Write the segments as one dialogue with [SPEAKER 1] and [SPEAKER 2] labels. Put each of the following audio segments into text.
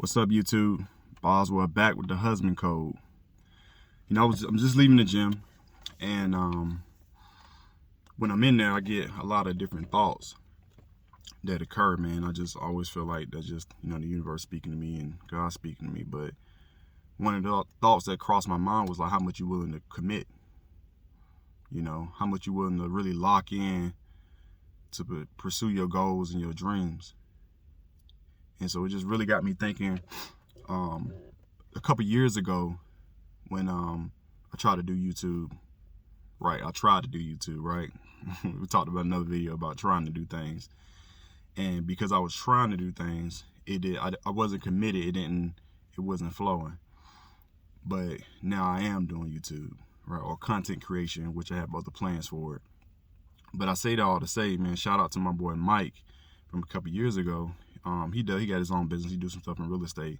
[SPEAKER 1] What's up, YouTube? Boswell back with the husband code. You know, I'm just leaving the gym, and when I'm in there, I get a lot of different thoughts that occur. Man, I just always feel like that's just the universe speaking to me and God speaking to me. But one of the thoughts that crossed my mind was like, how much you willing to commit? How much you willing to really lock in to pursue your goals and your dreams. And so it just really got me thinking. A couple years ago, when I tried to do YouTube, right? We talked about another video about trying to do things, and because I was trying to do things, I wasn't committed. It wasn't flowing. But now I am doing YouTube, right, or content creation, which I have other plans for it. But I say that all to say, man, shout out to my boy Mike from a couple years ago. He got his own business. He do some stuff in real estate.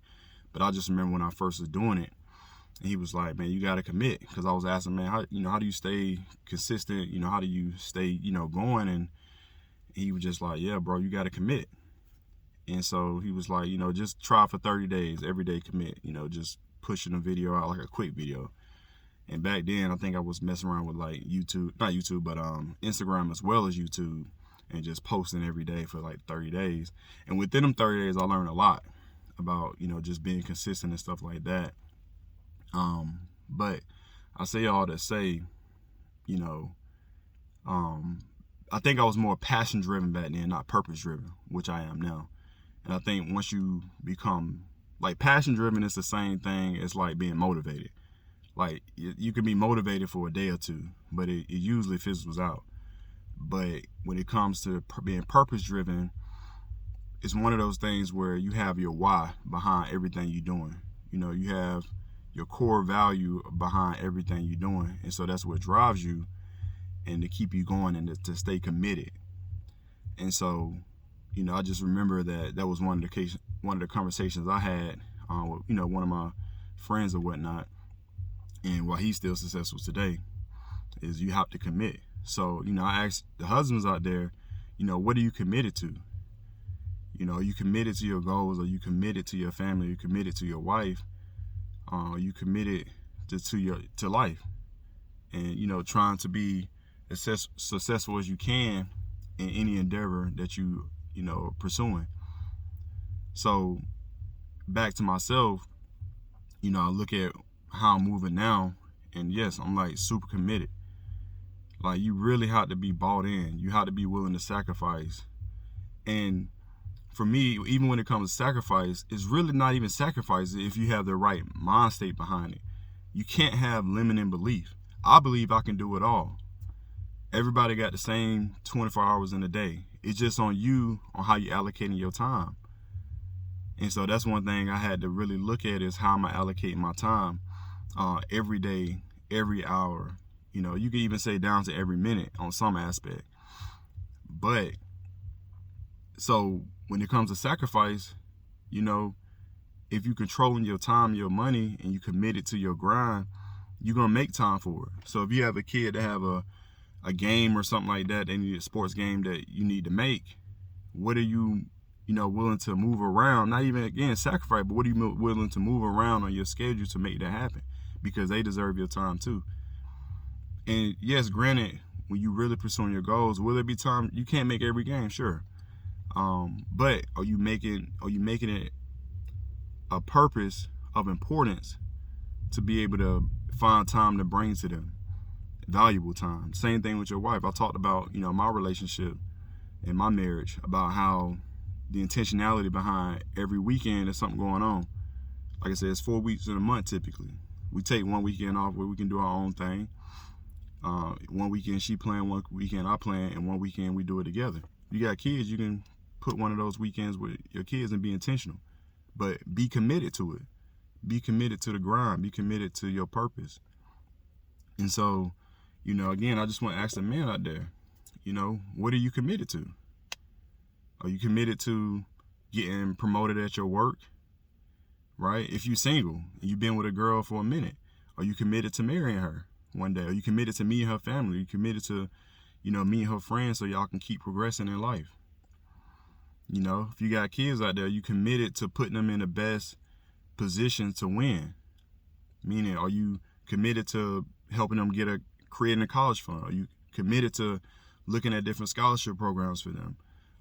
[SPEAKER 1] But I just remember when I first was doing it, and he was like, man, you got to commit. Because I was asking, man, how do you stay consistent? How do you stay, going? And he was just like, yeah, bro, you got to commit. And so he was like, just try for 30 days, every day commit, just pushing a video out, like a quick video. And back then, I think I was messing around with like not YouTube, but Instagram as well as YouTube, and just posting every day for like 30 days. And within them 30 days, I learned a lot about, just being consistent and stuff like that. But I say all to say, I think I was more passion driven back then, not purpose driven, which I am now. And I think once you become like passion driven, it's the same thing as like being motivated. Like you can be motivated for a day or two, but it usually fizzles out. But when it comes to being purpose driven, it's one of those things where you have your why behind everything you're doing. You have your core value behind everything you're doing. And so that's what drives you and to keep you going and to stay committed. And so, I just remember that was one of the conversations I had with, one of my friends or whatnot. And why he's still successful today is you have to commit. So, I asked the husbands out there, what are you committed to? Are you committed to your goals? Are you committed to your family? Are you committed to your wife? Are you committed to life? And, trying to be as successful as you can in any endeavor that you pursuing. So back to myself, I look at how I'm moving now, and yes, I'm like super committed. Like you really have to be bought in. You have to be willing to sacrifice. And for me, even when it comes to sacrifice, it's really not even sacrifice if you have the right mind state behind it. You can't have limiting belief. I believe I can do it all. Everybody got the same 24 hours in a day. It's just on you on how you're allocating your time. And so that's one thing I had to really look at is how am I allocating my time every day, every hour. You can even say down to every minute on some aspect. But so when it comes to sacrifice, if you're controlling your time, your money, and you committed to your grind, you're going to make time for it. So if you have a kid that have a game or something like that, they need a sports game that you need to make, what are you, willing to move around? Not even, again, sacrifice, but what are you willing to move around on your schedule to make that happen? Because they deserve your time too. And yes, granted, when you really pursuing your goals, will there be time you can't make every game? Sure. But are you making it a purpose of importance to be able to find time to bring to them? Valuable time. Same thing with your wife. I talked about, my relationship and my marriage, about how the intentionality behind every weekend there's something going on. Like I said, it's 4 weeks in a month typically. We take one weekend off where we can do our own thing. One weekend she playing, one weekend I playing, and one weekend we do it together. You got kids, you can put one of those weekends with your kids and be intentional. But be committed to it. Be committed to the grind. Be committed to your purpose. And so, again, I just want to ask the men out there, what are you committed to? Are you committed to getting promoted at your work? Right? If you're single and you've been with a girl for a minute, are you committed to marrying her one day? Are you committed to meeting her family? Are you committed to, meeting her friends so y'all can keep progressing in life? You know, if you got kids out there, you committed to putting them in the best position to win. Meaning, are you committed to helping them creating a college fund? Are you committed to looking at different scholarship programs for them?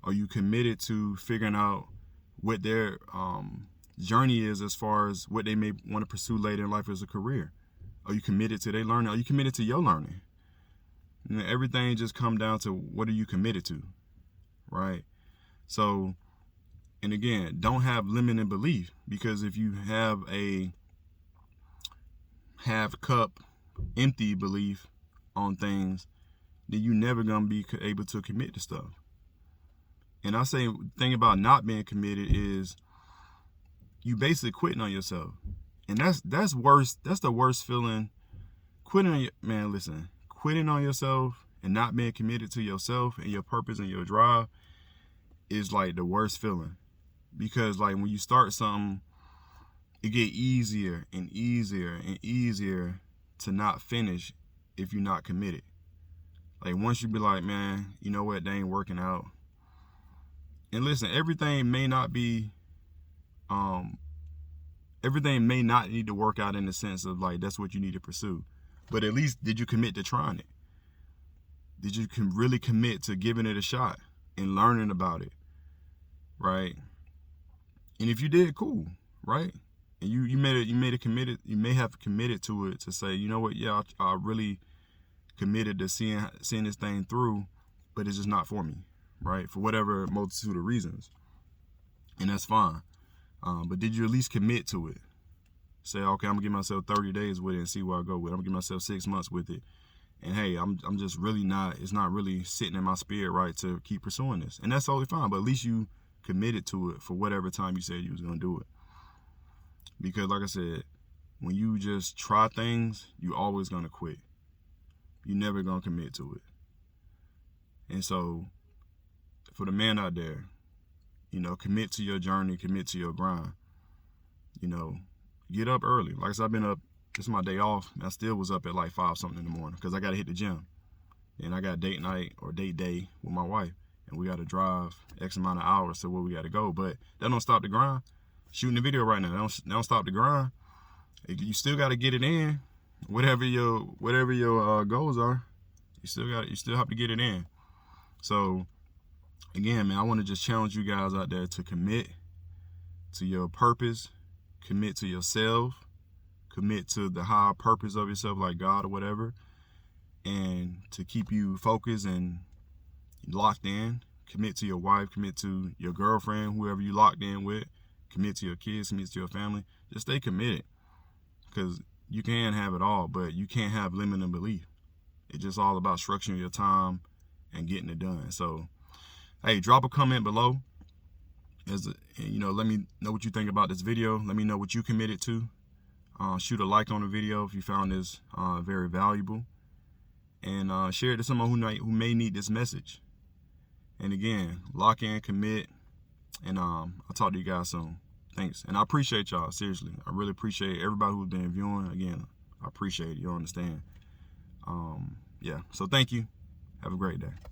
[SPEAKER 1] Are you committed to figuring out what their journey is as far as what they may want to pursue later in life as a career? Are you committed to their learning? Are you committed to your learning? You know, everything just comes down to what are you committed to, right? So, and again, don't have limiting belief, because if you have a half cup empty belief on things, then you're never gonna be able to commit to stuff. And I say, the thing about not being committed is you basically quitting on yourself, and that's worse. That's the worst feeling. Quitting on man, listen, quitting on yourself and not being committed to yourself and your purpose and your drive is like the worst feeling, because like when you start something, it get easier and easier and easier to not finish if you're not committed. Like once you be like, man, you know what, they ain't working out. And listen, everything may not need to work out in the sense of like that's what you need to pursue. But at least did you commit to trying it? Did you really commit to giving it a shot and learning about it, right? And if you did, cool, right? And you may have committed to it to say, you know what, yeah, I really committed to seeing this thing through, but it's just not for me, right? For whatever multitude of reasons, and that's fine. But did you at least commit to it? Say, okay, I'm gonna give myself 30 days with it and see where I go with it. I'm gonna give myself 6 months with it, and hey, I'm just really not. It's not really sitting in my spirit right to keep pursuing this, and that's totally fine. But at least you committed to it for whatever time you said you was gonna do it. Because like I said, when you just try things, you always gonna quit. You're never gonna commit to it. And so, for the man out there, you know, commit to your journey, commit to your grind. You know, get up early. Like I said, I've been up, this is my day off. I still was up at like 5 something in the morning because I got to hit the gym. And I got date night or date day with my wife. And we got to drive X amount of hours to where we got to go. But that don't stop the grind. Shooting the video right now, that don't stop the grind. You still got to get it in. Whatever your goals are, you still have to get it in. So, again, man, I want to just challenge you guys out there to commit to your purpose, commit to yourself, commit to the higher purpose of yourself, like God or whatever, and to keep you focused and locked in. Commit to your wife, commit to your girlfriend, whoever you locked in with, commit to your kids, commit to your family. Just stay committed, because you can have it all, but you can't have limiting belief. It's just all about structuring your time and getting it done. So, hey, drop a comment below. Let me know what you think about this video. Let me know what you committed to. Shoot a like on the video if you found this very valuable, and share it to someone who may need this message. And again, lock in, commit, and I'll talk to you guys soon. Thanks, and I appreciate y'all, seriously. I really appreciate everybody who's been viewing. Again, I appreciate it. You understand. Yeah, so thank you. Have a great day.